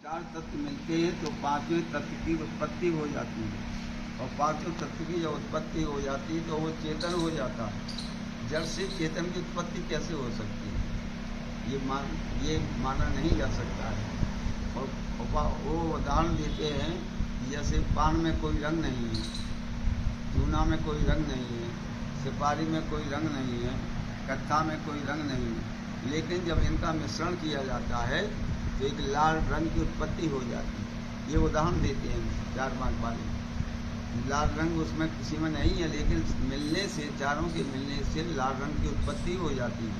चार तत्व मिलते हैं तो पांचवें तत्व की उत्पत्ति हो जाती है, और पांचवें तत्व की जब उत्पत्ति हो जाती है तो वो चेतन हो जाता है। जड़ से चेतन की उत्पत्ति कैसे हो सकती है, ये माना नहीं जा सकता है। और वो उदाहरण देते हैं, जैसे पान में कोई रंग नहीं है, चूना में कोई रंग नहीं है, सुपारी में कोई रंग नहीं है, कत्था में कोई रंग नहीं है, लेकिन जब इनका मिश्रण किया जाता है तो एक लाल रंग की उत्पत्ति हो जाती है। ये उदाहरण देते हैं चार मार्ग वाले। लाल रंग उसमें किसी में नहीं है, लेकिन मिलने से, चारों के मिलने से लाल रंग की उत्पत्ति हो जाती है।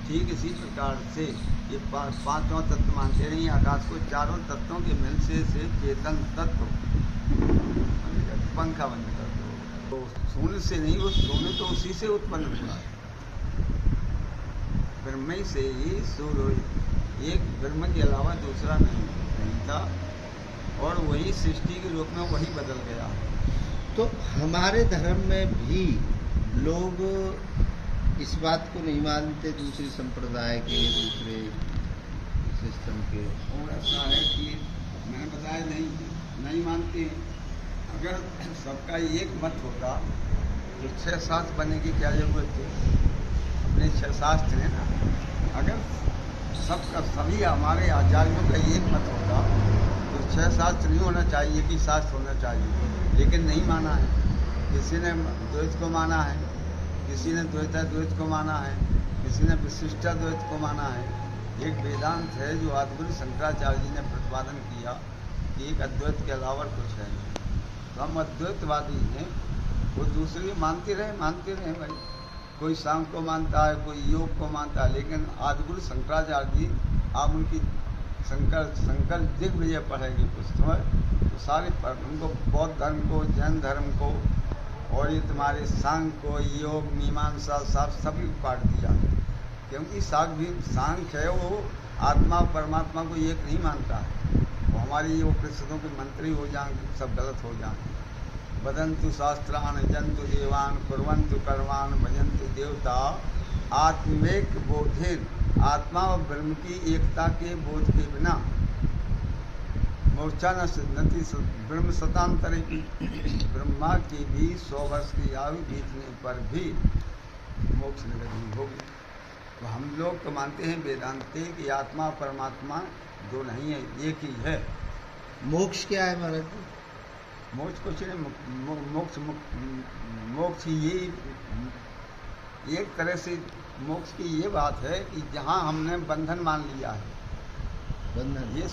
ठीक इसी प्रकार से ये पांचों तत्व मानते नहीं आकाश को, चारों तत्वों के मिलने से चेतन तत्व पंखा बंद कर दो, तो सोने से नहीं, वो सोने तो उसी से उत्पन्न हुआ है, ब्रह्म से ही सूर्य, एक ब्रह्म के अलावा दूसरा नहीं था, और वही सृष्टि के रूप में वही बदल गया। तो हमारे धर्म में भी लोग इस बात को नहीं मानते, दूसरे संप्रदाय के, दूसरे सिस्टम के। और ऐसा है कि मैंने बताया नहीं मानते। अगर सबका एक मत होता तो 6 शास्त्र बनने की क्या जरूरत थी। अपने 6 शास्त्र हैं ना, अगर सबका सभी हमारे आचार्यों का एक मत होता तो 6 शास्त्र नहीं होना चाहिए, कि शास्त्र होना चाहिए, लेकिन नहीं माना है। किसी ने द्वैत को माना है, किसी ने द्वैत को माना है, किसी ने विशिष्टाद्वैत को माना है। एक वेदांत है जो आदिगुरु शंकराचार्य जी ने प्रतिपादन किया कि एक अद्वैत के अलावा कुछ है नहीं। तो हम अद्वैतवादी हैं, वो दूसरे मानते रहे भाई। कोई सांख्य को मानता है, कोई योग को मानता है, लेकिन आदिगुरु शंकराचार्य जी, आप उनकी शंकर दिग्विजय पढ़ेंगे पुस्तक में, तो सारे उनको बौद्ध धर्म को, जैन धर्म को, और ये तुम्हारे सांख्य को, योग, मीमांसा, सभी को काट दिया। क्योंकि सांख्य है, वो आत्मा और परमात्मा को एक नहीं मानता है। वो हमारी ये उपनिषदों के मंत्री हो जाएंगे, सब गलत हो जाएंगे। वदन्तु शास्त्रान जंतु देवान कुर्वन्तु कर्मान् भजन्तु देवता आत्मेक बोधेन, आत्मा और ब्रह्म की एकता के बोध के बिना मोक्षा न सिद्धति। ब्रह्म सतांतरे की, ब्रह्मा की भी 100 वर्ष की आयु बीतने पर भी मोक्ष नहीं होगी। तो हम लोग तो मानते हैं वेदांते कि आत्मा और परमात्मा दो नहीं है, एक ही है। मोक्ष क्या है महाराज जी? मोक्ष कुछ नहीं, मोक्ष ये एक तरह से मोक्ष की ये बात है कि जहाँ हमने बंधन मान लिया है, बंधन, ये